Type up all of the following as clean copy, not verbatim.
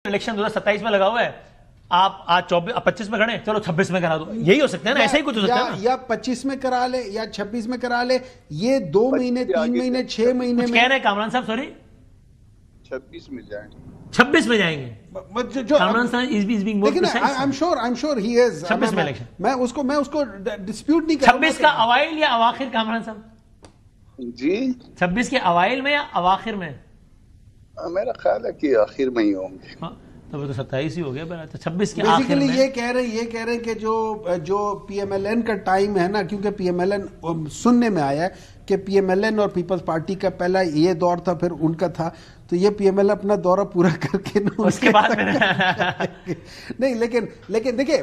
Election 2027 میں لگا ہوا ہے, آپ آج 25 میں کھڑے, چلو 26 میں کرا دو, یہی ہو سکتا ہے نا, ایسا ہی کچھ ہو سکتا ہے نا, یا 25 میں کرا لے یا 26 میں کرا لے, یہ 2 مہینے 3 مہینے 6 مہینے میں. کہہ رہے ہیں کامران صاحب, سوری 26 میں جائیں, 26 میں جائیں گے کامران صاحب. Is being more precise. I'm sure he is. 26 میں الیکشن, میں اس کو ڈسپیوٹ نہیں کر رہا. 26 کا اوائل یا اواخر کامران صاحب؟ جی 26 کے اوائل میں یا اواخر میں؟ میرا خیال ہے کہ آخر میں ہی ہوں گے. تو وہ تو 27 ہی ہو گیا. 26 کے آخر بیسیکلی میں یہ کہہ رہے ہیں کہ جو پی ایم ایل این کا ٹائم ہے نا, کیونکہ پی ایم ایل این سننے میں آیا ہے کہ پی ایم ایل این اور پیپلز پارٹی کا پہلا یہ دور تھا, پھر ان کا تھا, تو یہ پی ایم ایل اپنا دورہ پورا کر کے اس کے بعد میں نہیں, لیکن دیکھیں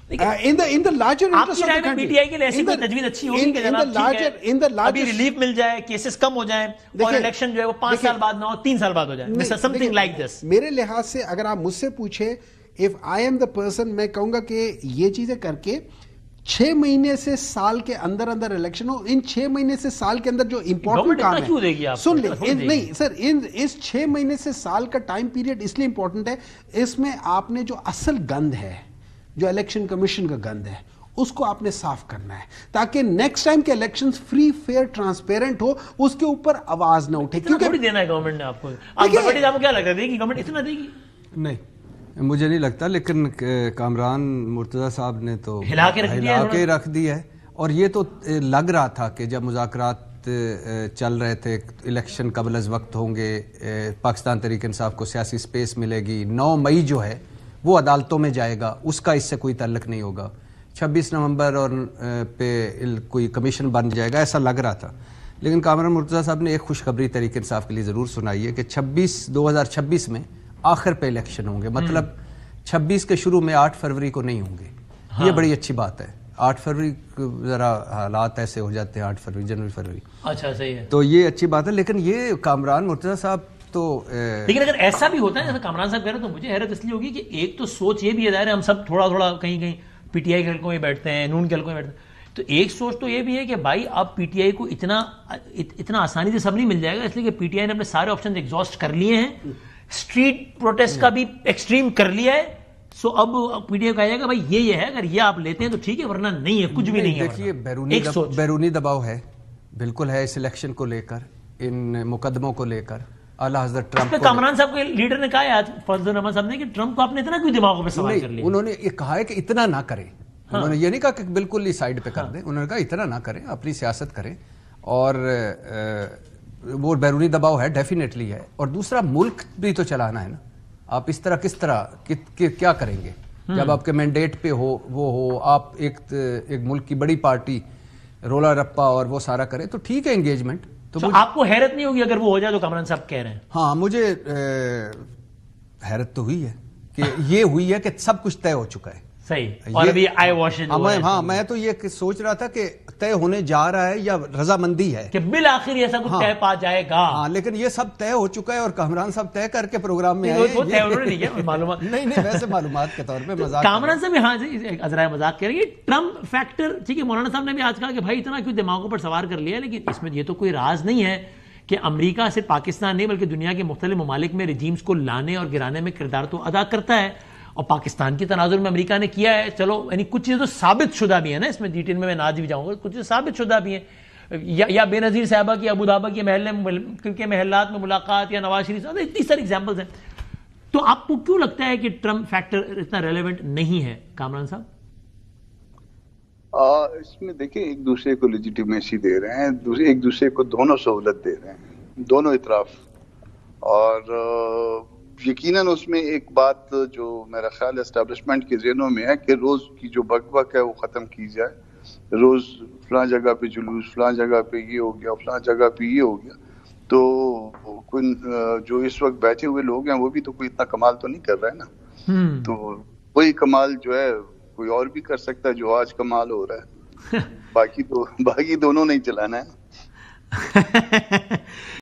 in the larger interest of the country, P T I کے لیے ایسی کوئی تجویز اچھی ہوگی کہ جناب ابھی ریلیف مل جائے, کیسز کم ہو جائیں اور الیکشن جو ہے وہ 5 سال بعد نہ ہو, 3 سال بعد ہو جائے, something like this. میرے لحاظ سے اگر آپ مجھ سے پوچھیں, if I am the person, میں کہوں گا کہ یہ چیزیں کر کے 6 مہینے سے سال کے اندر الیکشن ہو. ان 6 مہینے سے سال کے اندر جو امپورٹنٹ کام ہے, سن لیں, نہیں سر, اس 6 مہینے سے سال کا ٹائم پیریڈ اس لیے امپورٹنٹ ہے, اس میں آپ نے جو اصل گند ہے, جو الیکشن کمیشن کا گند ہے, اس کو آپ نے صاف کرنا ہے تاکہ نیکسٹ ٹائم کے الیکشنز فری فیئر ٹرانسپیرنٹ ہو, اس کے اوپر آواز نہ اٹھے. کیونکہ تھوڑی دینا ہے گورنمنٹ نے آپ کو. آپ کو کیا لگتا ہے دے گی گورنمنٹ, اتنا دے گی؟ نہیں مجھے نہیں لگتا, لیکن کامران مرتضیٰ صاحب نے تو ہلا کے رکھ دی ہے. اور یہ تو لگ رہا تھا کہ جب مذاکرات چل رہے تھے, الیکشن قبل از وقت ہوں گے, پاکستان تحریک انصاف کو سیاسی سپیس ملے گی, 9 مئی جو ہے وہ عدالتوں میں جائے گا, اس کا اس سے کوئی تعلق نہیں ہوگا, 26 نومبر اور پہ کوئی کمیشن بن جائے گا, ایسا لگ رہا تھا. لیکن کامران مرتضیٰ صاحب نے ایک خوشخبری تحریک انصاف کے لیے ضرور سنائی ہے کہ 2026 میں آخر پہ الیکشن ہوں گے, مطلب 26 کے شروع میں 8 فروری کو نہیں ہوں گے. یہ بڑی اچھی بات ہے. 8 فروری ذرا حالات ایسے ہو جاتے ہیں, 8 فروری جنوری فروری, اچھا صحیح ہے, تو یہ اچھی بات ہے. لیکن یہ کامران مرتضیٰ صاحب تو لیکن اگر ایسا بھی ہوتا ہے جیسا کامران صاحب کہہ رہے ہیں, تو مجھے حیرت اس لیے ہوگی کہ ایک تو سوچ یہ بھی ہے, ظاہر ہے ہم سب تھوڑا کہیں پی ٹی آئی کے حلقوں میں بیٹھتے ہیں, نون کے حلقوں میں بیٹھتے ہیں, تو ایک سوچ تو یہ بھی ہے کہ بھائی اب پی ٹی آئی کو اتنا آسانی سے سب نہیں مل جائے گا, اس لیے کہ پی ٹی آئی نے اپنے سارے آپشن ایگزاسٹ کر لیے ہیں, اسٹریٹ پروٹیسٹ کا بھی ایکسٹریم کر لیا ہے. سو اب پی ٹی آئی کہا جائے گا بھائی یہ ہے, اگر یہ آپ لیتے ہیں تو ٹھیک ہے, ورنہ نہیں ہے, کچھ بھی نہیں ہے. دیکھیے بیرونی دباؤ ہے, بالکل ہے, اس الیکشن کو لے کر, ان مقدموں کو لے کر. اعلیٰ حضرت ٹرمپ کو, کامران صاحب کے لیڈر نے کہا ہے آج فضل الرحمان صاحب نے کہ ٹرمپ کو آپ نے اتنا کیوں دماغوں پہ سوال کر لیا. انہوں نے یہ کہا ہے کہ اتنا نہ کریں, انہوں نے یہ نہیں کہا کہ بالکل ہی سائڈ پہ کر دیں, انہوں نے کہا اتنا نہ کریں, اپنی سیاست کریں. اور وہ بیرونی دباؤ ہے, ڈیفینیٹلی ہے. اور دوسرا ملک بھی تو چلانا ہے نا, آپ اس طرح کس طرح کیا کریں گے جب آپ کے مینڈیٹ پہ ہو, وہ ہو, آپ ایک ملک کی بڑی پارٹی رولا رپا اور وہ سارا کرے تو ٹھیک ہے انگیجمنٹ. تو آپ کو حیرت نہیں ہوگی اگر وہ ہو جائے جو کامران صاحب کہہ رہے ہیں؟ ہاں مجھے حیرت تو ہوئی ہے کہ یہ ہوئی ہے کہ سب کچھ طے ہو چکا ہے. صحیح, اور ابھی آئی واش. ہاں میں تو یہ سوچ رہا تھا کہ طے ہونے جا رہا ہے یا رضامندی ہے کہ بالآخر یہ سب کچھ طے پا جائے گا. ہاں لیکن یہ سب طے ہو چکا ہے, اور کامران صاحب طے کر کے پروگرام میں آئے. معلومات نہیں ویسے معلومات کے طور پہ مذاق. کامران صاحب ہاں عذرائے مذاق کہہ رہے ہیں, ٹرمپ فیکٹر, ٹھیک ہے, مولانا صاحب نے بھی آج کہا کہ بھائی اتنا کیوں دماغوں پر سوار کر لیا, لیکن اس میں یہ تو کوئی راز نہیں ہے کہ امریکہ صرف پاکستان نہیں بلکہ دنیا کے مختلف ممالک میں رجیمز کو لانے اور گرانے میں کردار تو ادا کرتا ہے, اور پاکستان کی تناظر میں امریکہ نے کیا ہے. چلو یعنی کچھ چیزیں تو ثابت شدہ بھی ہیں نا, اس میں ڈیٹیل میں آج بھی جاؤں گا, کچھ چیزیں ثابت شدہ بھی ہیں, یا بے نظیر صاحبہ کی ابو دھابا کے محلات میں ملاقات, یا نواز شریف, اتنی ساری ایگزامپلز ہیں. تو آپ کو کیوں لگتا ہے کہ ٹرمپ فیکٹر اتنا ریلیونٹ نہیں ہے کامران صاحب؟ اس میں دیکھیں ایک دوسرے کو لیجیٹیمیسی دے رہے ہیں, ایک دوسرے کو دونوں سہولت دے رہے ہیں, دونوں اطراف. اور یقیناً اس میں ایک بات جو میرا خیال اسٹیبلشمنٹ کے ذہنوں میں ہے کہ روز کی جو بک بک ہے وہ ختم کی جائے. روز فلاں جگہ پہ جلوس, فلاں جگہ پہ یہ ہو گیا, فلاں جگہ پہ یہ ہو گیا. تو کوئی جو اس وقت بیٹھے ہوئے لوگ ہیں وہ بھی تو کوئی اتنا کمال تو نہیں کر رہے نا, تو کوئی کمال جو ہے کوئی اور بھی کر سکتا ہے جو آج کمال ہو رہا ہے. باقی دونوں نہیں چلانا ہے.